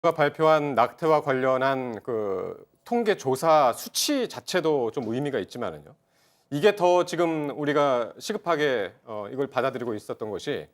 가 발표한 낙태와 관련한 그 통계 조사 수치 자체도 좀 의미가 있지만은요. 이게 더 지금 우리가 시급하게 이걸 받아들이고 있었던 것이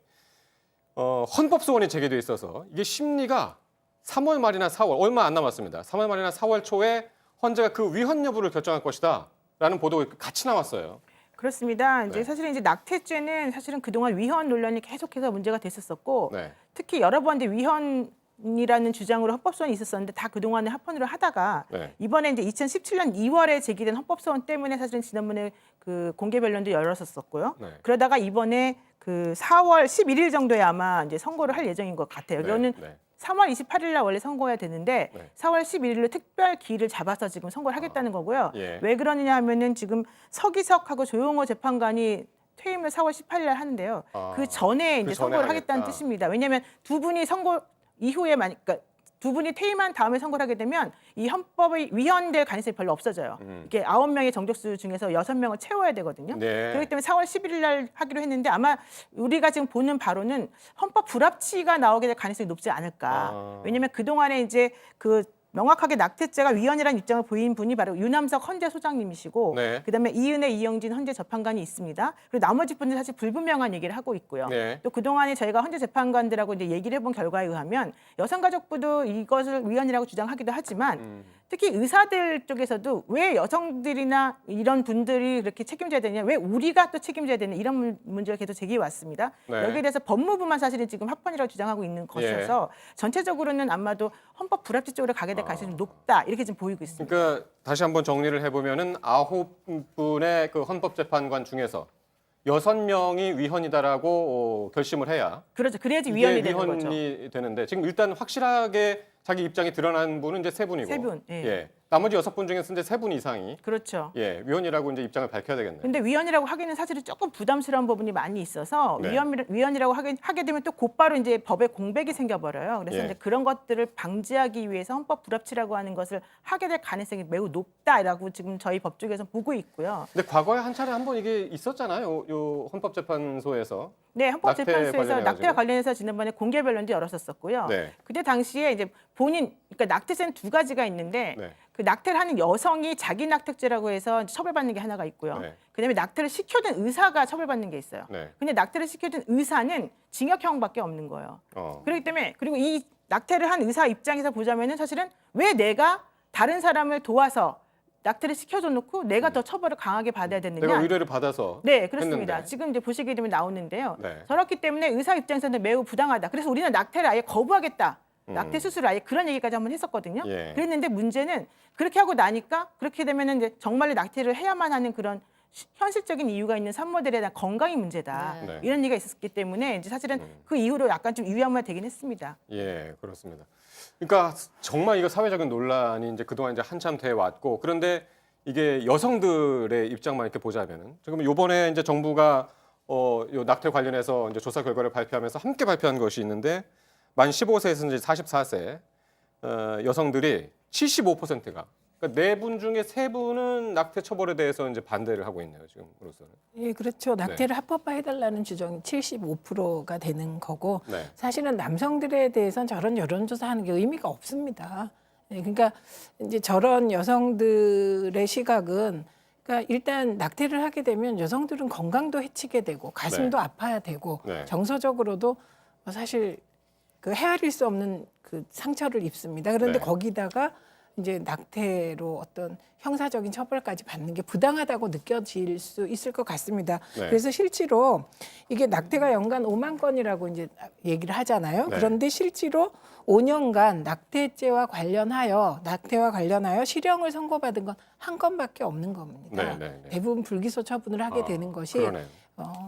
헌법 소원이 제기돼 있어서 이게 심리가 3월 말이나 4월 얼마 안 남았습니다. 3월 말이나 4월 초에 헌재가 그 위헌 여부를 결정할 것이다라는 보도가 같이 나왔어요. 그렇습니다. 이제 네. 사실은 이제 낙태죄는 사실은 그동안 위헌 논란이 계속해서 문제가 됐었었고 네. 특히 여러 번 이제 위헌이라는 주장으로 헌법소원이 있었었는데 다 그동안에 합헌으로 하다가 네. 이번에 이제 2017년 2월에 제기된 헌법소원 때문에 사실은 지난번에 그 공개 변론도 열었었고요. 네. 그러다가 이번에 그 4월 11일 정도에 아마 이제 선고를 할 예정인 것 같아요. 이거는 네. 3월 28일 날 원래 선고해야 되는데 네. 4월 11일로 특별 기일을 잡아서 지금 선고를 하겠다는 거고요. 예. 왜 그러느냐 하면은 지금 서기석하고 조용호 재판관이 퇴임을 4월 18일 날 하는데요. 그 전에 이제 전에 선고를 하겠다는 하겠다. 뜻입니다. 왜냐하면 두 분이 선고 이후에 그러니까 두 분이 퇴임한 다음에 선고를 하게 되면 이 헌법이 위헌될 가능성이 별로 없어져요. 이게 9명의 정족수 중에서 6명을 채워야 되거든요. 네. 그렇기 때문에 4월 11일 날 하기로 했는데 아마 우리가 지금 보는 바로는 헌법 불합치가 나오게 될 가능성이 높지 않을까. 왜냐하면 그동안에 이제 그 명확하게 낙태죄가 위헌이라는 입장을 보인 분이 바로 유남석 헌재 소장님이시고 네. 그다음에 이은혜, 이영진 헌재 재판관이 있습니다. 그리고 나머지 분들은 사실 불분명한 얘기를 하고 있고요. 네. 또 그동안에 저희가 헌재 재판관들하고 이제 얘기를 해본 결과에 의하면 여성가족부도 이것을 위헌이라고 주장하기도 하지만 특히 의사들 쪽에서도 왜 여성들이나 이런 분들이 그렇게 책임져야 되냐, 왜 우리가 또 책임져야 되냐 이런 문제가 계속 제기해 왔습니다. 네. 여기에 대해서 법무부만 사실은 지금 합헌이라고 주장하고 있는 것이어서 전체적으로는 아마도 헌법 불합치 쪽으로 가게 될 가능성이 높다 이렇게 지금 보이고 있습니다. 그러니까 다시 한번 정리를 해보면은 9분의 그 헌법재판관 중에서 6명이 위헌이다라고 결심을 해야 그렇죠. 그래야지 이게 위헌이 되는 거죠. 위헌이 되는데 지금 일단 확실하게 자기 입장이 드러난 분은 이제 3분이고 세 분, 예. 나머지 6분 중에서 이제 3분 이상이 그렇죠. 위헌이라고 이제 입장을 밝혀야 되겠네요. 근데 위헌이라고 하기는 사실은 조금 부담스러운 부분이 많이 있어서 네. 위헌이라고 하게 되면 또 곧바로 이제 법에 공백이 생겨버려요. 그래서 예. 이제 그런 것들을 방지하기 위해서 헌법 불합치라고 하는 것을 하게 될 가능성이 매우 높다라고 지금 저희 법 쪽에서 보고 있고요. 근데 과거에 한 차례 한번 이게 있었잖아요. 요 헌법재판소에서. 네, 낙태 헌법재판소에서 관련해가지고. 낙태와 관련해서 지난번에 공개 변론도 열었었고요. 네. 그때 당시에 이제 그러니까 낙태죄는 두 가지가 있는데 네. 그 낙태를 하는 여성이 자기 낙태죄라고 해서 처벌받는 게 하나가 있고요. 네. 그다음에 낙태를 시켜준 의사가 처벌받는 게 있어요. 네. 근데 낙태를 시켜준 의사는 징역형밖에 없는 거예요. 그렇기 때문에 그리고 이 낙태를 한 의사 입장에서 보자면은 사실은 왜 내가 다른 사람을 도와서 낙태를 시켜줘 놓고 내가 더 처벌을 강하게 받아야 되느냐? 내가 의뢰를 받아서 네, 그렇습니다. 했는데. 지금 이제 보시게 되면 나오는데요. 네. 그렇기 때문에 의사 입장에서는 매우 부당하다. 그래서 우리는 낙태를 아예 거부하겠다. 낙태 수술을 아예 그런 얘기까지 한번 했었거든요. 예. 그랬는데 문제는 그렇게 하고 나니까 그렇게 되면은 이제 정말로 낙태를 해야만 하는 그런 현실적인 이유가 있는 산모들에 대한 건강이 문제다. 네. 이런 얘기가 있었기 때문에 이제 사실은 그 이후로 약간 좀 위험화되긴 했습니다. 예, 그렇습니다. 그러니까 정말 이거 사회적인 논란이 이제 그동안 이제 한참 돼 왔고 그런데 이게 여성들의 입장만 이렇게 보자면은 지금 이번에 이제 정부가 요 낙태 관련해서 이제 조사 결과를 발표하면서 함께 발표한 것이 있는데 만 15세에서 이제 44세 여성들이 75%가 그러니까 4분 중에 3분은 낙태 처벌에 대해서 이제 반대를 하고 있네요, 지금으로서는. 예, 그렇죠. 낙태를 합법화해달라는 주장이 75%가 되는 거고 네. 사실은 남성들에 대해서는 저런 여론조사하는 게 의미가 없습니다. 예, 그러니까 이제 저런 여성들의 시각은 그러니까 일단 낙태를 하게 되면 여성들은 건강도 해치게 되고 가슴도 아파야 되고 네. 정서적으로도 사실 그 헤아릴 수 없는 그 상처를 입습니다. 그런데 네. 거기다가 이제 낙태로 어떤 형사적인 처벌까지 받는 게 부당하다고 느껴질 수 있을 것 같습니다. 네. 그래서 실제로 이게 낙태가 연간 5만 건이라고 이제 얘기를 하잖아요. 네. 그런데 실제로 5년간 낙태죄와 관련하여 실형을 선고받은 건 한 건밖에 없는 겁니다. 네. 대부분 불기소 처분을 하게 되는 것이 그러네요.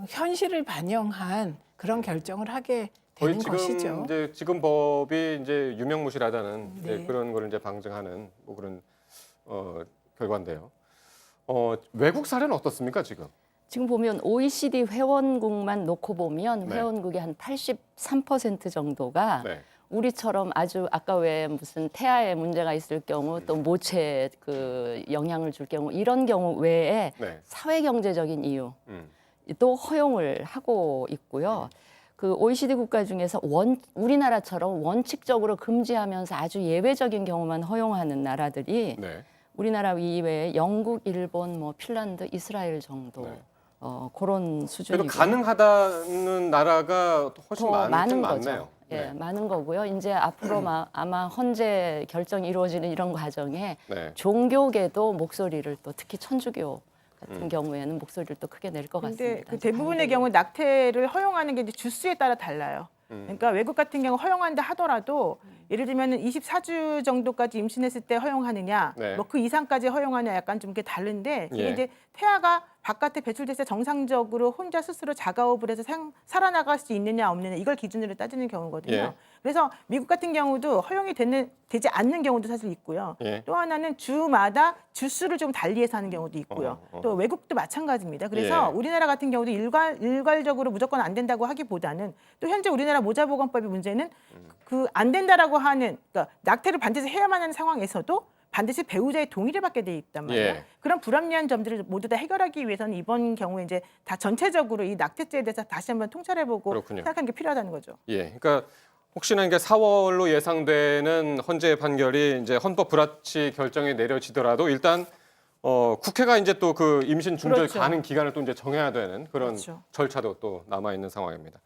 현실을 반영한 그런 결정을 하게 거의 되는 지금 것이죠. 이제 지금 법이 이제 유명무실하다는 이제 네. 그런 거를 이제 방증하는 뭐 그런 결과인데요. 외국 사례는 어떻습니까 지금? 지금 보면 OECD 회원국만 놓고 보면 네. 회원국의 한 83% 정도가 네. 우리처럼 아주 아까 왜 무슨 태아에 문제가 있을 경우 또 모체에 그 영향을 줄 경우 이런 경우 외에 네. 사회 경제적인 이유 음. 또 허용을 하고 있고요. 그 OECD 국가 중에서 우리나라처럼 원칙적으로 금지하면서 아주 예외적인 경우만 허용하는 나라들이 네. 우리나라 이외에 영국, 일본, 뭐 핀란드, 이스라엘 정도 네. 그런 그래도 수준이고 가능하다는 나라가 훨씬 더 많은 많네요. 거죠. 예, 네. 많은 거고요. 이제 앞으로 아마 헌재 결정이 이루어지는 이런 과정에 네. 종교계도 목소리를 또 특히 천주교 같은 경우에는 목소리를 또 크게 낼 것 근데 같습니다. 그 대부분의 경우 낙태를 허용하는 게 이제 주수에 따라 달라요. 그러니까 외국 같은 경우 허용한다 하더라도 예를 들면 24주 정도까지 임신했을 때 허용하느냐, 네. 뭐 그 이상까지 허용하냐 약간 좀 이렇게 다른데 그게 예. 이제 태아가 바깥에 배출돼서 정상적으로 혼자 스스로 자가호흡을 해서 살아나갈 수 있느냐 없느냐 이걸 기준으로 따지는 경우거든요. 예. 그래서 미국 같은 경우도 허용이 되지 않는 경우도 사실 있고요. 예. 또 하나는 주마다 주수를 좀 달리해서 하는 경우도 있고요. 또 외국도 마찬가지입니다. 그래서 예. 우리나라 같은 경우도 일괄적으로 무조건 안 된다고 하기보다는 또 현재 우리나라 모자보건법의 문제는 그 안 된다라고 하는 그러니까 낙태를 반드시 해야만 하는 상황에서도 반드시 배우자의 동의를 받게 돼 있단 말이에요. 예. 그런 불합리한 점들을 모두 다 해결하기 위해서는 이번 경우에 이제 다 전체적으로 이 낙태죄에 대해서 다시 한번 통찰해보고 그렇군요. 생각하는 게 필요하다는 거죠. 예, 그러니까 혹시나 이게 4월로 예상되는 헌재 판결이 이제 헌법 불합치 결정이 내려지더라도 일단 국회가 이제 또 그 임신 중절 그렇죠. 가능 기간을 또 이제 정해야 되는 그런 그렇죠. 절차도 또 남아 있는 상황입니다.